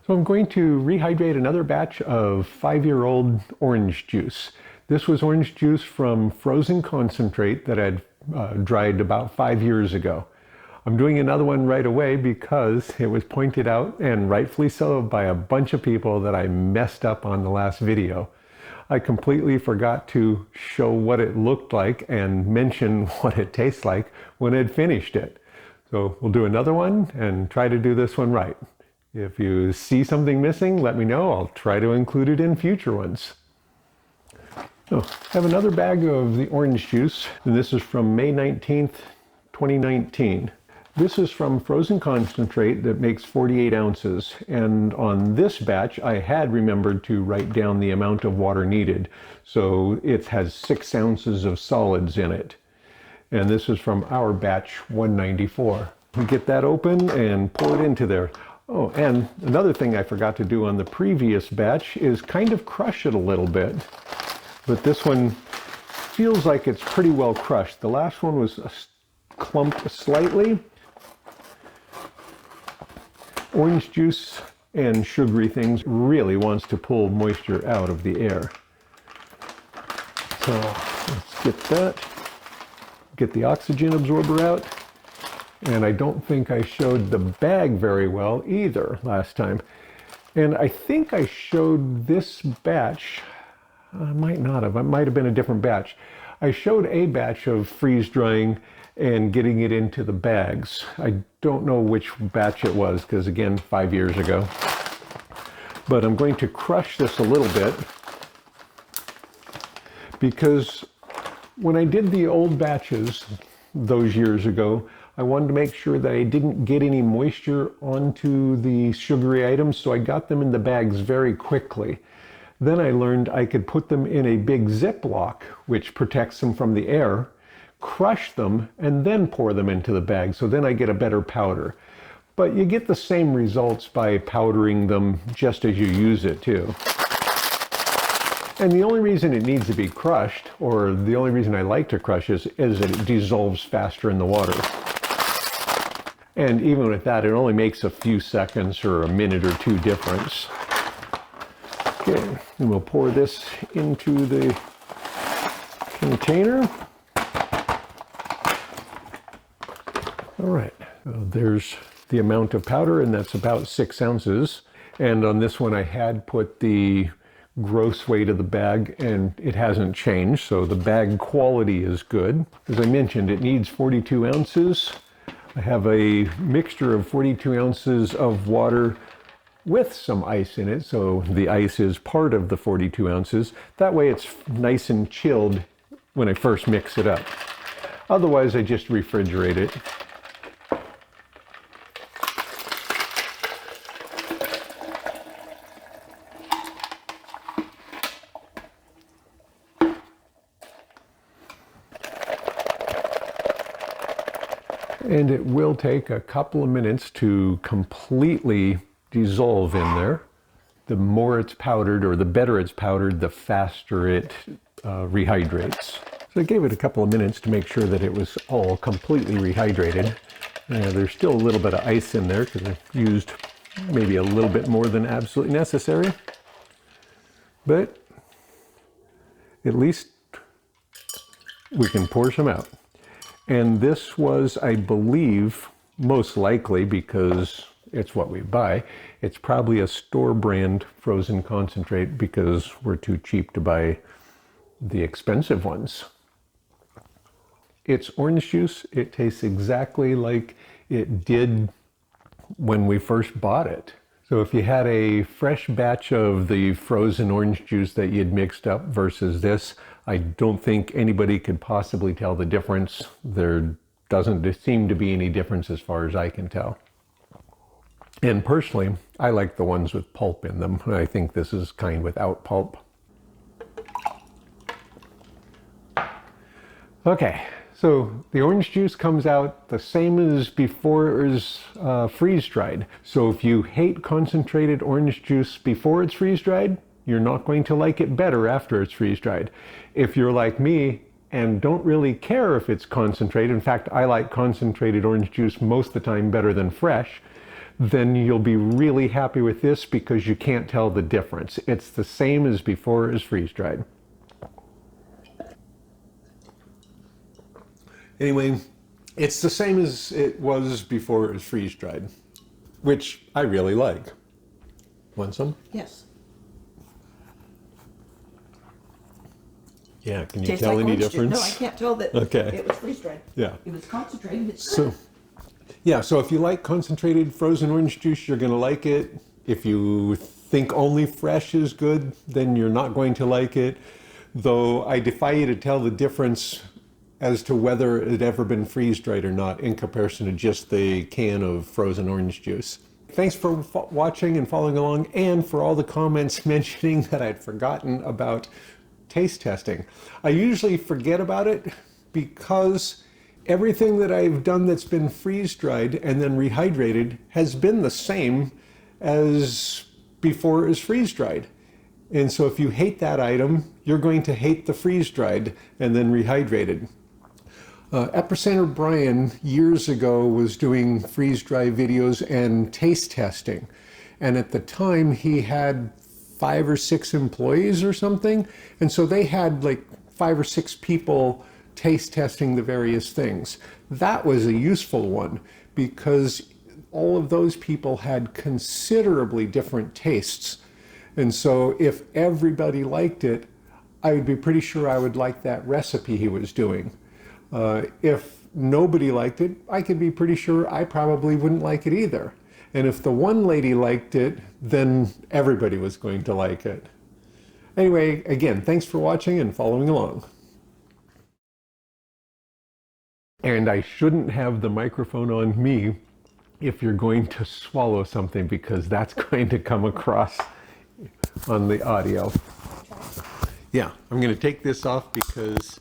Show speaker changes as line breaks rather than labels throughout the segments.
So I'm going to rehydrate another batch of 5-year-old orange juice. This was orange juice from frozen concentrate that I'd dried about 5 years ago. I'm doing another one right away because it was pointed out, and rightfully so, by a bunch of people that I messed up on the last video. I completely forgot to show what it looked like and mention what it tastes like when I'd finished it. So we'll do another one and try to do this one right. If you see something missing, let me know. I'll try to include it in future ones. So I have another bag of the orange juice, and this is from May 19th, 2019. This is from frozen concentrate that makes 48 ounces, and on this batch I had remembered to write down the amount of water needed. So it has 6 ounces of solids in it. And this is from our batch 194. We get that open and pour it into there. Oh, and another thing I forgot to do on the previous batch is kind of crush it a little bit. But this one feels like it's pretty well crushed. The last one was clumped slightly. Orange juice and sugary things really wants to pull moisture out of the air. So let's get that. Get the oxygen absorber out. And I don't think I showed the bag very well either last time. And I think I showed this batch, I might not have, it might have been a different batch. I showed a batch of freeze drying and getting it into the bags. I don't know which batch it was because again, 5 years ago. But I'm going to crush this a little bit because when I did the old batches those years ago, I wanted to make sure that I didn't get any moisture onto the sugary items, so I got them in the bags very quickly. Then I learned I could put them in a big Ziploc, which protects them from the air, crush them, and then pour them into the bag, so then I get a better powder. But you get the same results by powdering them just as you use it too. And the only reason it needs to be crushed, or the only reason I like to crush is that it dissolves faster in the water. And even with that, it only makes a few seconds or a minute or two difference. Okay, and we'll pour this into the container. All right, so there's the amount of powder, and that's about 6 ounces. And on this one, I had put the gross weight of the bag, and it hasn't changed, so the bag quality is good. As I mentioned, it needs 42 ounces. I have a mixture of 42 ounces of water with some ice in it, so the ice is part of the 42 ounces. That way it's nice and chilled when I first mix it up. Otherwise, I just refrigerate it. And it will take a couple of minutes to completely dissolve in there. The more it's powdered, or the better it's powdered, the faster it rehydrates. So I gave it a couple of minutes to make sure that it was all completely rehydrated. There's still a little bit of ice in there because I used maybe a little bit more than absolutely necessary. But at least we can pour some out. And this was, I believe, most likely, because it's what we buy, it's probably a store brand frozen concentrate because we're too cheap to buy the expensive ones. It's orange juice. It tastes exactly like it did when we first bought it. So if you had a fresh batch of the frozen orange juice that you'd mixed up versus this, I don't think anybody could possibly tell the difference. There doesn't seem to be any difference as far as I can tell. And personally, I like the ones with pulp in them. I think this is kind without pulp. Okay, so the orange juice comes out the same as before it was freeze-dried. So if you hate concentrated orange juice before it's freeze-dried, you're not going to like it better after it's freeze-dried. If you're like me and don't really care if it's concentrated, in fact, I like concentrated orange juice most of the time better than fresh, then you'll be really happy with this because you can't tell the difference. It's the same as before it was freeze-dried. Anyway, it's the same as it was before it was freeze-dried, which I really like. Want some?
Yes.
Yeah, can you
Tastes
tell
like
any
orange juice.
difference?
No, I can't tell that
Okay.
it was freeze-dried.
Yeah.
It was concentrated. It's
So, yeah, so if you like concentrated frozen orange juice, you're going to like it. If you think only fresh is good, then you're not going to like it. Though I defy you to tell the difference as to whether it had ever been freeze-dried or not in comparison to just the can of frozen orange juice. Thanks for watching and following along, and for all the comments mentioning that I'd forgotten about taste testing. I usually forget about it because everything that I've done that's been freeze-dried and then rehydrated has been the same as before it was freeze-dried. And so if you hate that item, you're going to hate the freeze-dried and then rehydrated. Epicenter Brian years ago was doing freeze-dry videos and taste testing. And at the time he had 5 or 6 employees or something. And so they had like 5 or 6 people taste testing the various things. That was a useful one because all of those people had considerably different tastes. And so if everybody liked it, I would be pretty sure I would like that recipe he was doing. If nobody liked it, I could be pretty sure I probably wouldn't like it either. And if the one lady liked it, then everybody was going to like it. Anyway, again, thanks for watching and following along. And I shouldn't have the microphone on me if you're going to swallow something, because that's going to come across on the audio. Yeah, I'm going to take this off because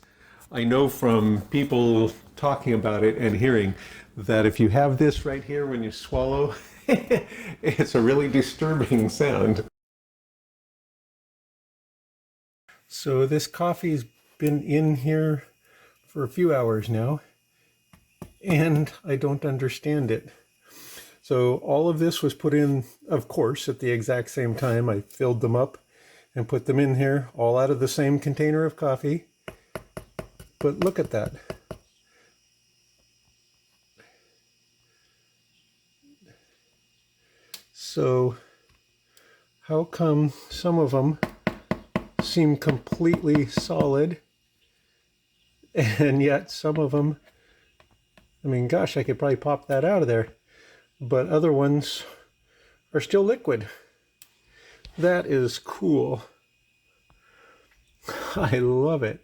I know from people talking about it and hearing that if you have this right here when you swallow, it's a really disturbing sound. So this coffee's been in here for a few hours now, and I don't understand it. So all of this was put in, of course, at the exact same time. I filled them up and put them in here, all out of the same container of coffee. But look at that. So how come some of them seem completely solid and yet some of them, I mean, gosh, I could probably pop that out of there, but other ones are still liquid. That is cool. I love it.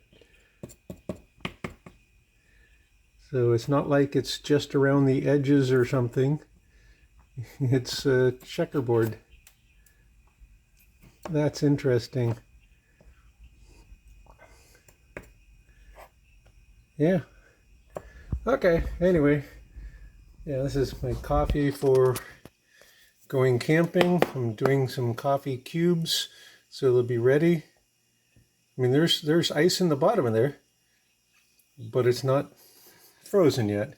So it's not like it's just around the edges or something. It's a checkerboard. That's interesting. Yeah. Okay, anyway. Yeah, this is my coffee for going camping. I'm doing some coffee cubes so they'll be ready. I mean, there's ice in the bottom of there, but it's not frozen yet.